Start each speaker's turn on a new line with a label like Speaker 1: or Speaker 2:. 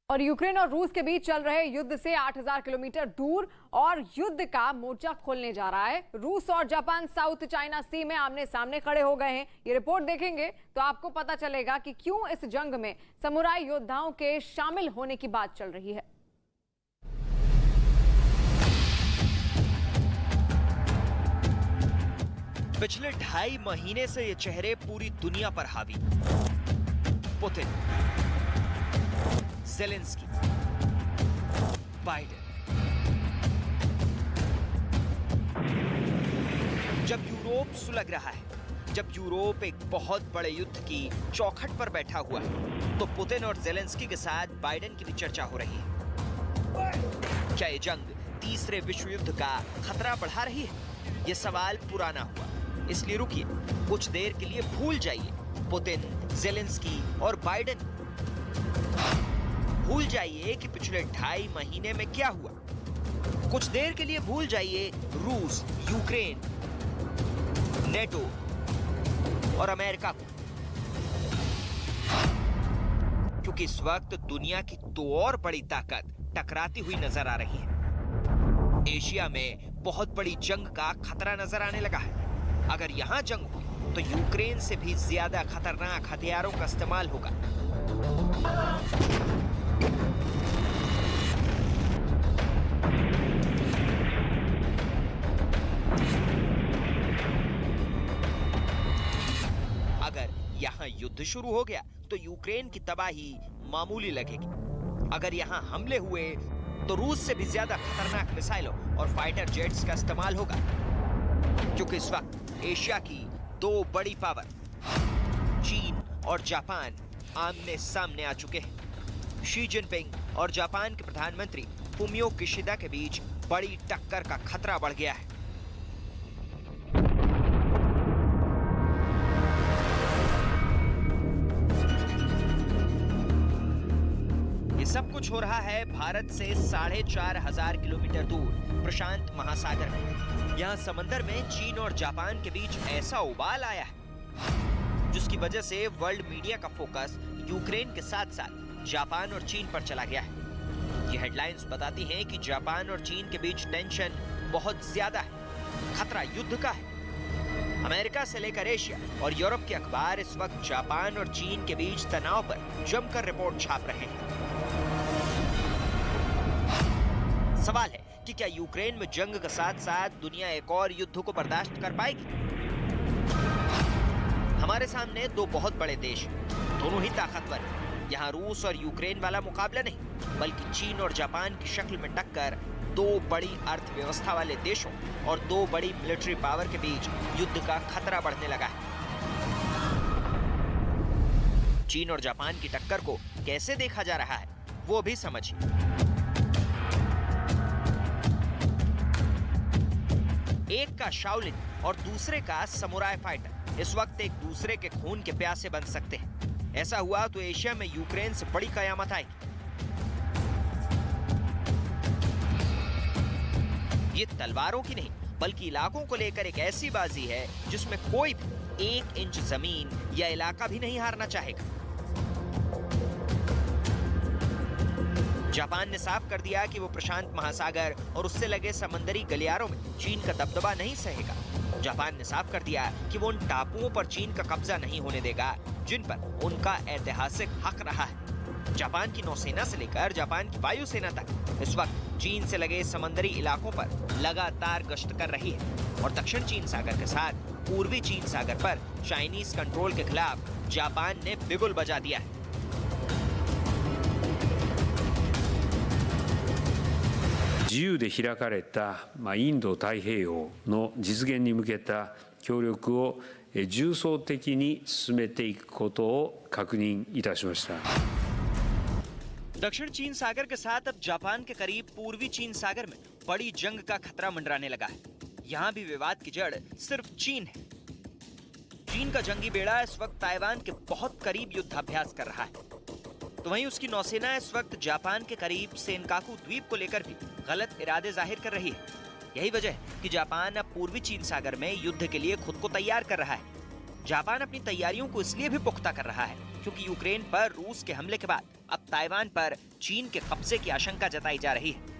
Speaker 1: और यूक्रेन और रूस के बीच चल रहे युद्ध से 8000 किलोमीटर दूर और युद्ध का मोर्चा खोलने जा रहा है। रूस और जापान साउथ चाइना सी में आमने सामने खड़े हो गए हैं। ये रिपोर्ट देखेंगे तो आपको पता चलेगा कि क्यों इस जंग में समुराई योद्धाओं के शामिल होने की बात चल रही है।
Speaker 2: पिछले 2.5 महीने से ये चेहरे पूरी दुनिया पर हावी। Putin, Zelensky, Biden. जब यूरोप सुलग रहा है, जब यूरोप एक बहुत बड़े युद्ध की चौखट पर बैठा हुआ है, तो पुतिन और ज़ेलेंस्की के साथ बाइडेन की भी चर्चा हो रही है। क्या ये जंग तीसरे विश्व युद्ध का खतरा बढ़ा रही है? ये सवाल पुराना हुआ, इसलिए रुकिए, कुछ देर के लिए भूल जाइए पुतिन, ज़ेलेंस्की और बाइडेन। भूल जाइए कि पिछले 2.5 महीने में क्या हुआ। कुछ देर के लिए भूल जाइए रूस, यूक्रेन, नेटो और अमेरिका को, क्योंकि इस वक्त दुनिया की दो और बड़ी ताकत टकराती हुई नजर आ रही है। एशिया में बहुत बड़ी जंग का खतरा नजर आने लगा है। अगर यहां जंग हुई तो यूक्रेन से भी ज्यादा खतरनाक हथियारों का इस्तेमाल होगा। अगर यहां युद्ध शुरू हो गया तो यूक्रेन की तबाही मामूली लगेगी। अगर यहां हमले हुए तो रूस से भी ज्यादा खतरनाक मिसाइलों और फाइटर जेट्स का इस्तेमाल होगा, क्योंकि इस वक्त एशिया की दो बड़ी पावर चीन और जापान आमने सामने आ चुके हैं। शी जिनपिंग और जापान के प्रधानमंत्री फुमियो किशिदा के बीच बड़ी टक्कर का खतरा बढ़ गया है। ये सब कुछ हो रहा है भारत से 4500 किलोमीटर दूर प्रशांत महासागर में। यहाँ समंदर में चीन और जापान के बीच ऐसा उबाल आया है जिसकी वजह से वर्ल्ड मीडिया का फोकस यूक्रेन के साथ साथ जापान और चीन पर चला गया है। ये हेडलाइंस बताती हैं कि जापान और चीन के बीच टेंशन बहुत ज्यादा है, खतरा युद्ध का है। अमेरिका से लेकर एशिया और यूरोप के अखबार इस वक्त जापान और चीन के बीच तनाव पर जमकर रिपोर्ट छाप रहे हैं। सवाल है कि क्या यूक्रेन में जंग के साथ साथ दुनिया एक और युद्ध को बर्दाश्त कर पाएगी? हमारे सामने दो बहुत बड़े देश, दोनों ही ताकतवर हैं। यहाँ रूस और यूक्रेन वाला मुकाबला नहीं, बल्कि चीन और जापान की शक्ल में टक्कर दो बड़ी अर्थव्यवस्था वाले देशों और दो बड़ी मिलिट्री पावर के बीच युद्ध का खतरा बढ़ने लगा है। चीन और जापान की टक्कर को कैसे देखा जा रहा है, वो भी समझिए। एक का शाओलिन और दूसरे का समुराई फाइटर इस वक्त एक दूसरे के खून के प्यासे बन सकते हैं। ऐसा हुआ तो एशिया में यूक्रेन से बड़ी कयामत आएगी। ये तलवारों की नहीं, बल्कि इलाकों को लेकर एक ऐसी बाजी है जिसमें कोई भी 1 इंच जमीन या इलाका भी नहीं हारना चाहेगा। जापान ने साफ कर दिया कि वो प्रशांत महासागर और उससे लगे समंदरी गलियारों में चीन का दबदबा नहीं सहेगा। जापान ने साफ कर दिया कि वो उन टापुओं पर चीन का कब्जा नहीं होने देगा जिन पर उनका ऐतिहासिक हक रहा है। जापान की नौसेना से लेकर जापान की वायुसेना तक इस वक्त चीन से लगे समंदरी इलाकों पर लगातार गश्त कर रही है और दक्षिण चीन सागर के साथ पूर्वी चीन सागर पर चाइनीज कंट्रोल के खिलाफ जापान ने बिगुल बजा दिया है।
Speaker 3: 自由で開かれたインド太平洋の実現に向けた協力を重層的に進めていくことを確認いたしました。
Speaker 2: दक्षिण चीन सागर के साथ अब जापान के करीब पूर्वी चीन सागर में बड़ी जंग का खतरा मंडराने लगा है। यहाँ भी विवाद की जड़ सिर्फ चीन है। चीन का जंगी बेड़ा इस वक्त ताइवान के बहुत करीब युद्धाभ्यास कर रहा है, तो वहीं उसकी नौसेना इस वक्त जापान के करीब सेनकाकू द्वीप को लेकर भी गलत इरादे जाहिर कर रही है। यही वजह है कि जापान अब पूर्वी चीन सागर में युद्ध के लिए खुद को तैयार कर रहा है। जापान अपनी तैयारियों को इसलिए भी पुख्ता कर रहा है क्योंकि यूक्रेन पर रूस के हमले के बाद अब ताइवान पर चीन के कब्जे की आशंका जताई जा रही है।